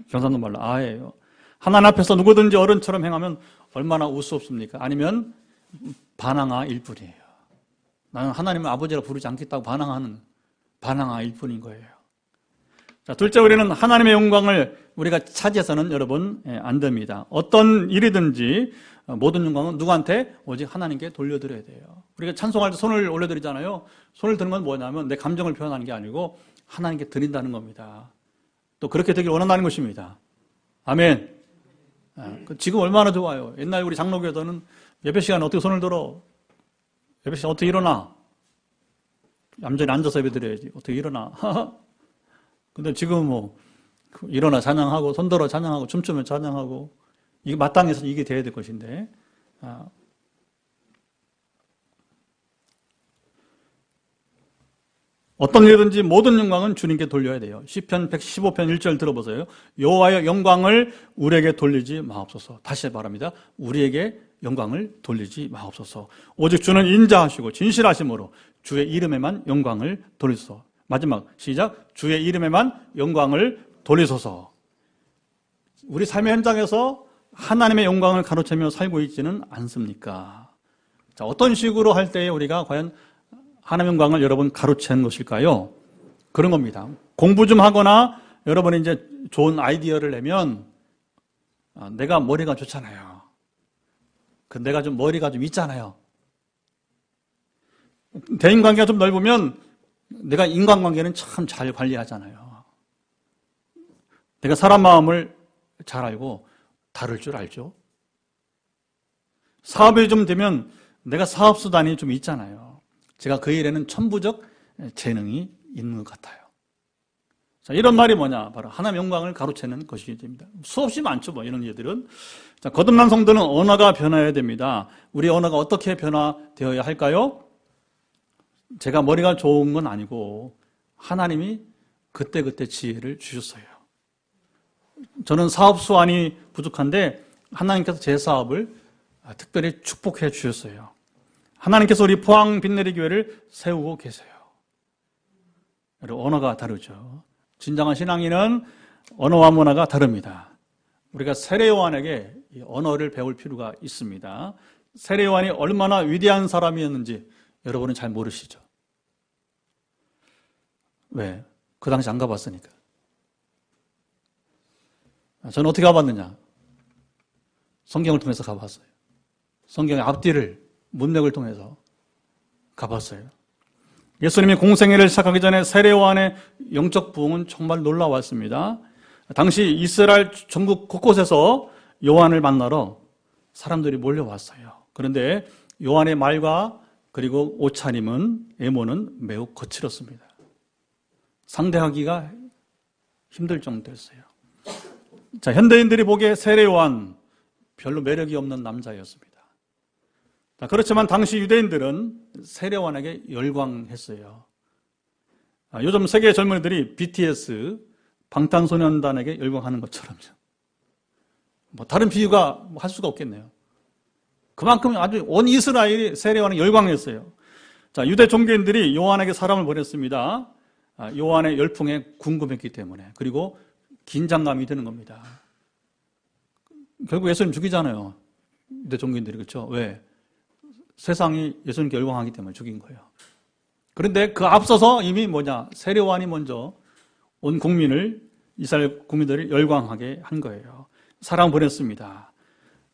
A: 경상도 말로 아예요. 하나님 앞에서 누구든지 어른처럼 행하면 얼마나 우스럽습니까? 아니면 반항아일 뿐이에요. 나는 하나님을 아버지라 부르지 않겠다고 반항아일 뿐인 거예요. 자, 둘째, 우리는 하나님의 영광을 우리가 차지해서는 여러분 안 됩니다. 어떤 일이든지 모든 영광은 누구한테? 오직 하나님께 돌려드려야 돼요. 우리가 찬송할 때 손을 올려드리잖아요. 손을 드는 건 뭐냐면 내 감정을 표현하는 게 아니고 하나님께 드린다는 겁니다. 또 그렇게 되길 원한다는 것입니다. 아멘. 지금 얼마나 좋아요. 옛날 우리 장로교회에서는 예배 시간에 어떻게 손을 들어? 예배 시간에 어떻게 일어나? 얌전히 앉아서 예배 드려야지. 어떻게 일어나? 근데 지금 일어나 찬양하고, 손들어 찬양하고, 춤추면 찬양하고, 이게 마땅해서 이게 돼야 될 것인데, 어떤 일이든지 모든 영광은 주님께 돌려야 돼요. 시편 115편 1절 들어보세요. 여호와의 영광을 우리에게 돌리지 마옵소서. 다시 말합니다. 우리에게 영광을 돌리지 마옵소서. 오직 주는 인자하시고 진실하심으로 주의 이름에만 영광을 돌리소서. 마지막 시작. 주의 이름에만 영광을 돌리소서. 우리 삶의 현장에서 하나님의 영광을 가로채며 살고 있지는 않습니까? 자, 어떤 식으로 할 때에 우리가 과연 하나님의 영광을 여러분 가로채는 것일까요? 그런 겁니다. 공부 좀 하거나 여러분이 이제 좋은 아이디어를 내면 내가 머리가 좋잖아요. 내가 좀 머리가 좀 있잖아요. 대인관계가 좀 넓으면 내가 인간관계는 참 잘 관리하잖아요. 내가 사람 마음을 잘 알고 다룰 줄 알죠. 사업이 좀 되면 내가 사업수단이 좀 있잖아요. 제가 그 일에는 천부적 재능이 있는 것 같아요. 자, 이런 말이 뭐냐? 바로 하나님의 영광을 가로채는 것이 됩니다. 수없이 많죠, 뭐, 이런 예들은. 자, 거듭난 성도는 언어가 변화해야 됩니다. 우리 언어가 어떻게 변화되어야 할까요? 제가 머리가 좋은 건 아니고, 하나님이 그때그때 지혜를 주셨어요. 저는 사업 수완이 부족한데, 하나님께서 제 사업을 특별히 축복해 주셨어요. 하나님께서 우리 포항 빛내리 교회를 세우고 계세요. 언어가 다르죠. 진정한 신앙인은 언어와 문화가 다릅니다. 우리가 세례 요한에게 이 언어를 배울 필요가 있습니다. 세례 요한이 얼마나 위대한 사람이었는지 여러분은 잘 모르시죠? 왜? 그 당시 안 가봤으니까. 저는 어떻게 가봤느냐? 성경을 통해서 가봤어요. 성경의 앞뒤를 문맥을 통해서 가봤어요. 예수님이 공생애를 시작하기 전에 세례 요한의 영적 부흥은 정말 놀라웠습니다. 당시 이스라엘 전국 곳곳에서 요한을 만나러 사람들이 몰려왔어요. 그런데 요한의 말과 그리고 옷차림은 외모는 매우 거칠었습니다. 상대하기가 힘들 정도였어요. 자, 현대인들이 보기에 세례 요한 별로 매력이 없는 남자였습니다. 자, 그렇지만 당시 유대인들은 세례 요한에게 열광했어요. 요즘 세계 젊은이들이 BTS, 방탄소년단에게 열광하는 것처럼요. 뭐 다른 비유가 할 수가 없겠네요. 그만큼 아주 온 이스라엘이 세례 요한에 열광했어요. 자, 유대 종교인들이 요한에게 사람을 보냈습니다. 요한의 열풍에 궁금했기 때문에. 그리고 긴장감이 드는 겁니다. 결국 예수님 죽이잖아요. 유대 종교인들이. 그렇죠? 왜? 세상이 예수님께 열광하기 때문에 죽인 거예요. 그런데 그 앞서서 이미 세례 요한이 먼저 온 국민을, 이스라엘 국민들을 열광하게 한 거예요. 사람을 보냈습니다.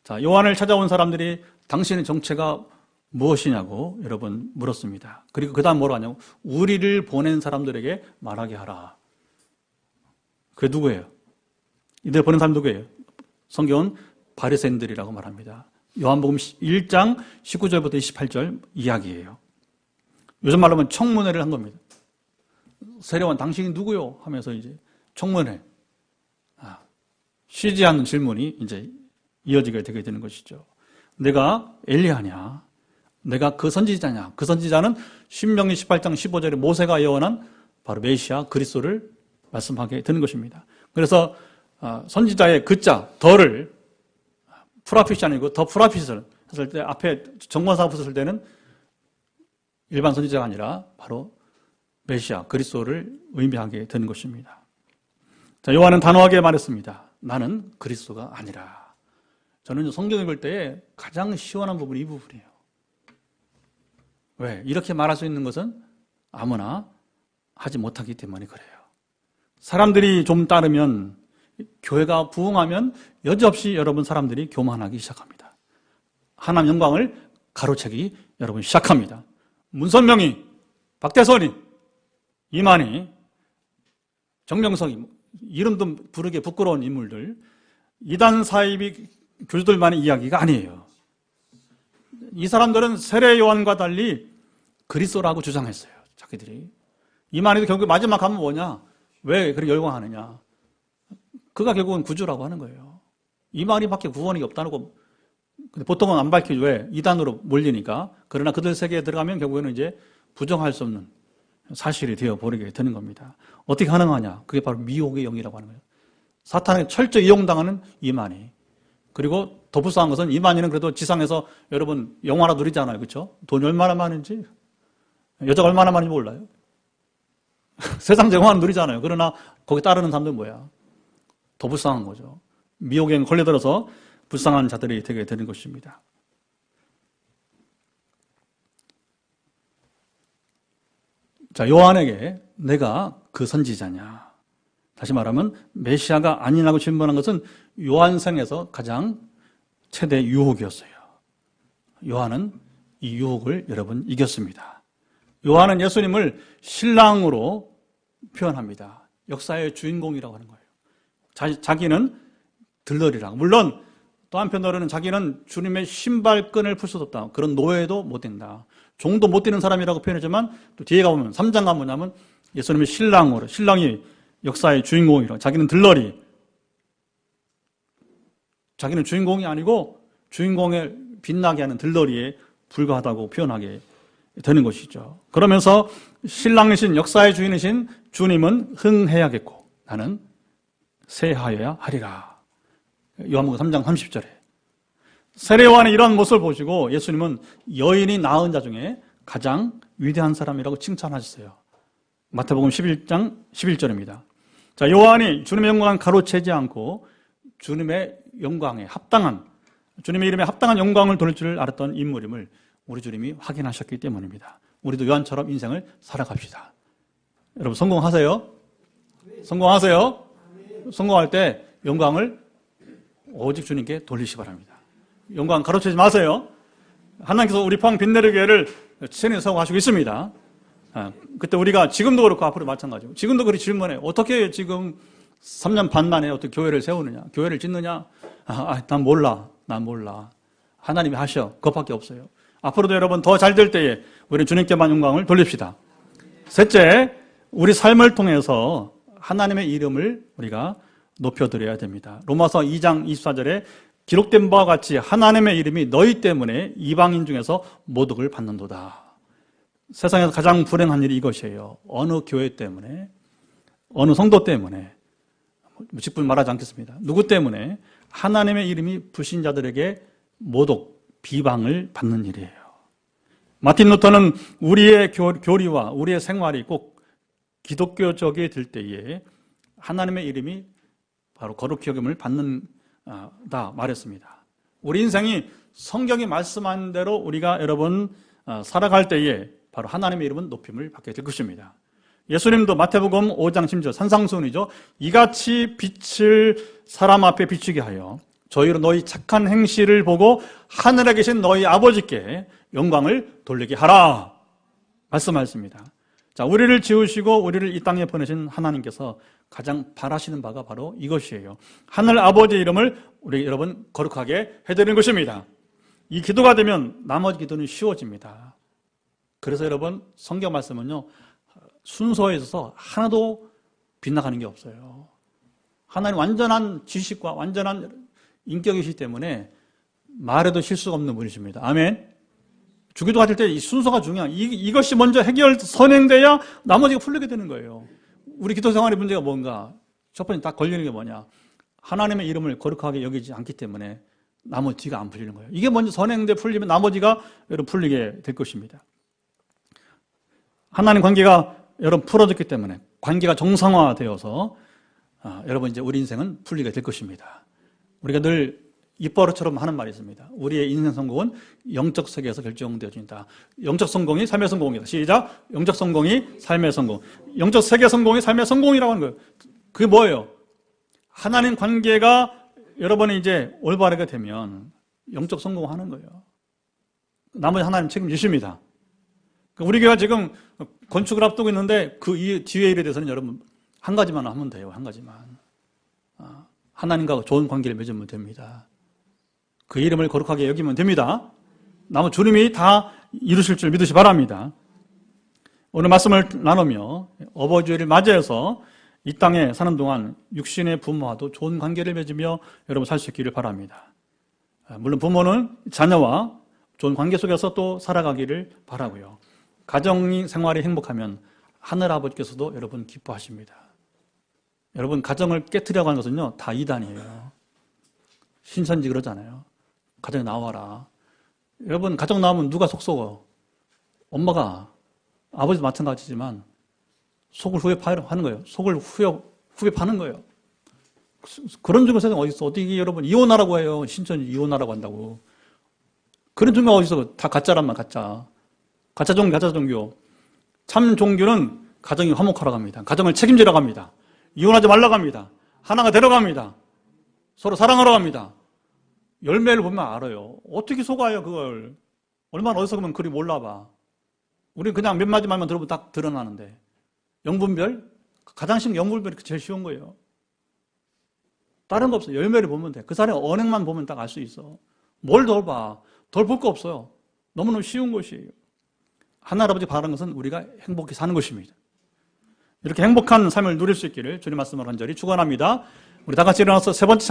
A: 자, 요한을 찾아온 사람들이 당신의 정체가 무엇이냐고 여러분 물었습니다. 그리고 그 다음 뭐라고 하냐고, 우리를 보낸 사람들에게 말하게 하라. 그게 누구예요? 이들 보낸 사람 누구예요? 성경은 바리새인들이라고 말합니다. 요한복음 1장 19절부터 28절 이야기예요. 요즘 말로 하면 청문회를 한 겁니다. 세례 요한 당신이 누구요? 하면서 이제 청문회. 쉬지 않는 질문이 이제 이어지게 되게 되는 것이죠. 내가 엘리야냐? 내가 그 선지자냐? 그 선지자는 신명기 18장 15절에 모세가 예언한 바로 메시아 그리스도를 말씀하게 되는 것입니다. 그래서 선지자의 그자 더를 프라핏이 아니고 더 프라핏을 했을 때 앞에 정관사가 붙었을 때는 일반 선지자가 아니라 바로 메시아 그리스도를 의미하게 되는 것입니다. 자, 요한은 단호하게 말했습니다. 나는 그리스도가 아니라. 저는 성경 읽을 때 가장 시원한 부분이 이 부분이에요. 왜? 이렇게 말할 수 있는 것은 아무나 하지 못하기 때문에 그래요. 사람들이 좀 따르면, 교회가 부흥하면 여지없이 여러분 사람들이 교만하기 시작합니다. 하나님 영광을 가로채기 여러분 시작합니다. 문선명이, 박대선이, 이만희, 정명석이, 이름도 부르게 부끄러운 인물들, 이단 사이비 교주들만의 이야기가 아니에요. 이 사람들은 세례 요한과 달리 그리스도라고 주장했어요. 자기들이. 이만희도 결국 마지막 가면 뭐냐? 왜 그렇게 열광하느냐? 그가 결국은 구주라고 하는 거예요. 이만희밖에 구원이 없다고. 근데 보통은 안 밝히죠. 왜? 이단으로 몰리니까. 그러나 그들 세계에 들어가면 결국에는 이제 부정할 수 없는 사실이 되어버리게 되는 겁니다. 어떻게 가능하냐? 그게 바로 미혹의 영이라고 하는 거예요. 사탄에게 철저히 이용당하는 이만희. 그리고 더 불쌍한 것은 이만희는 그래도 지상에서 여러분 영화나 누리잖아요. 그렇죠? 돈이 얼마나 많은지, 여자가 얼마나 많은지 몰라요. 세상 영화는 누리잖아요. 그러나 거기 따르는 사람들은 뭐야? 더 불쌍한 거죠. 미혹에 걸려들어서 불쌍한 자들이 되게 되는 것입니다. 자, 요한에게 내가 그 선지자냐? 다시 말하면 메시아가 아니라고 질문한 것은 요한생에서 가장 최대 유혹이었어요. 요한은 이 유혹을 여러분 이겼습니다. 요한은 예수님을 신랑으로 표현합니다. 역사의 주인공이라고 하는 거예요. 자기는 들러리라. 물론 또 한편으로는 자기는 주님의 신발끈을 풀 수 없다. 그런 노예도 못 된다. 종도 못 되는 사람이라고 표현하지만 또 뒤에 가보면 3장 가보면 예수님의 신랑으로, 신랑이 역사의 주인공이라. 자기는 들러리. 자기는 주인공이 아니고 주인공을 빛나게 하는 들러리에 불과하다고 표현하게 되는 것이죠. 그러면서 신랑이신 역사의 주인이신 주님은 흥해야겠고 나는 세하여야 하리라. 요한복음 3장 30절에 세례요한의 이러한 모습을 보시고 예수님은 여인이 낳은 자 중에 가장 위대한 사람이라고 칭찬하셨어요. 마태복음 11장 11절입니다. 자, 요한이 주님의 영광을 가로채지 않고 주님의 영광에 합당한, 주님의 이름에 합당한 영광을 돌릴 줄 알았던 인물임을 우리 주님이 확인하셨기 때문입니다. 우리도 요한처럼 인생을 살아갑시다. 여러분 성공하세요? 성공하세요? 성공할 때 영광을 오직 주님께 돌리시기 바랍니다. 영광 가로채지 마세요. 하나님께서 우리 포항 빛내는 교회를 천에 사고하시고 있습니다. 그때 우리가 지금도 그렇고 앞으로 마찬가지고 지금도 그렇게 질문해. 어떻게 지금 3년 반 만에 어떻게 교회를 세우느냐, 교회를 짓느냐? 난 몰라. 하나님이 하셔. 그것밖에 없어요. 앞으로도 여러분 더 잘 될 때에 우리 주님께만 영광을 돌립시다. 셋째, 우리 삶을 통해서 하나님의 이름을 우리가 높여드려야 됩니다. 로마서 2장 24절에 기록된 바와 같이 하나님의 이름이 너희 때문에 이방인 중에서 모독을 받는도다. 세상에서 가장 불행한 일이 이것이에요. 어느 교회 때문에, 어느 성도 때문에, 직분 말하지 않겠습니다. 누구 때문에 하나님의 이름이 불신자들에게 모독, 비방을 받는 일이에요. 마틴 루터는 우리의 교리와 우리의 생활이 꼭 기독교적이 될 때에 하나님의 이름이 바로 거룩히 여김을 받는다 말했습니다. 우리 인생이 성경이 말씀한 대로 우리가 여러분 살아갈 때에 바로 하나님의 이름은 높임을 받게 될 것입니다. 예수님도 마태복음 5장 10절 산상수훈이죠. 이같이 빛을 사람 앞에 비추게 하여 저희로 너희 착한 행실을 보고 하늘에 계신 너희 아버지께 영광을 돌리게 하라 말씀하셨습니다. 자, 우리를 지으시고 우리를 이 땅에 보내신 하나님께서 가장 바라시는 바가 바로 이것이에요. 하늘 아버지 이름을 우리 여러분 거룩하게 해드리는 것입니다. 이 기도가 되면 나머지 기도는 쉬워집니다. 그래서 여러분 성경 말씀은요 순서에 있어서 하나도 빗나가는 게 없어요. 하나님 완전한 지식과 완전한 인격이시기 때문에 말해도 실수가 없는 분이십니다. 아멘. 주기도가 될 때 이 순서가 중요한 이것이 먼저 선행돼야 나머지가 풀리게 되는 거예요. 우리 기도 생활의 문제가 뭔가 첫 번째 딱 걸리는 게 뭐냐, 하나님의 이름을 거룩하게 여기지 않기 때문에 나머지 뒤가 안 풀리는 거예요. 이게 먼저 선행돼 풀리면 나머지가 여러분 풀리게 될 것입니다. 하나님 관계가 여러분 풀어졌기 때문에 관계가 정상화되어서 여러분 이제 우리 인생은 풀리게 될 것입니다. 우리가 늘 입버릇처럼 하는 말이 있습니다. 우리의 인생 성공은 영적 세계에서 결정되어진다. 영적 성공이 삶의 성공이다. 시작. 영적 성공이 삶의 성공. 영적 세계 성공이 삶의 성공이라고 하는 거예요. 그게 뭐예요? 하나님 관계가 여러분이 이제 올바르게 되면 영적 성공하는 거예요. 나머지 하나님 책임지십니다. 우리 교회가 지금 건축을 앞두고 있는데 그 뒤에 일에 대해서는 여러분 한 가지만 하면 돼요. 한 가지만. 하나님과 좋은 관계를 맺으면 됩니다. 그 이름을 거룩하게 여기면 됩니다. 나머지 주님이 다 이루실 줄 믿으시 바랍니다. 오늘 말씀을 나누며 어버이주일을 맞이해서 이 땅에 사는 동안 육신의 부모와도 좋은 관계를 맺으며 여러분 살 수 있기를 바랍니다. 물론 부모는 자녀와 좋은 관계 속에서 또 살아가기를 바라고요. 가정 생활이 행복하면 하늘아버지께서도 여러분 기뻐하십니다. 여러분 가정을 깨트려고 하는 것은요 다 이단이에요. 신천지 그러잖아요. 가정에 나와라. 여러분 가정 나오면 누가 속 썩어? 엄마가. 아버지도 마찬가지지만 속을 후회 파는 거예요. 속을 후회 파는 거예요. 그런 중에 세상 어디 있어? 어떻게 여러분 이혼하라고 해요. 신천지 이혼하라고 한다고. 그런 종교가 어디 있어? 다 가짜란 말, 가짜. 가짜 종교. 참 종교는 가정이 화목하라고 합니다. 가정을 책임지라고 합니다. 이혼하지 말라고 합니다. 하나가 되려갑니다. 서로 사랑하라고 합니다. 열매를 보면 알아요. 어떻게 속아요, 그걸. 얼마나 어디서 그러면 그리 몰라봐. 우리 그냥 몇 마디 말만 들어보면 딱 드러나는데. 영분별? 가장 쉬운 영분별이 제일 쉬운 거예요. 다른 거 없어. 열매를 보면 돼. 그 사람의 언행만 보면 딱 알 수 있어. 뭘 돌봐? 돌볼 거 없어요. 너무너무 쉬운 것이에요. 하나님 바라는 것은 우리가 행복히 사는 것입니다. 이렇게 행복한 삶을 누릴 수 있기를 주님 말씀을 간절히 축원합니다. 우리 다 같이 일어나서 세 번째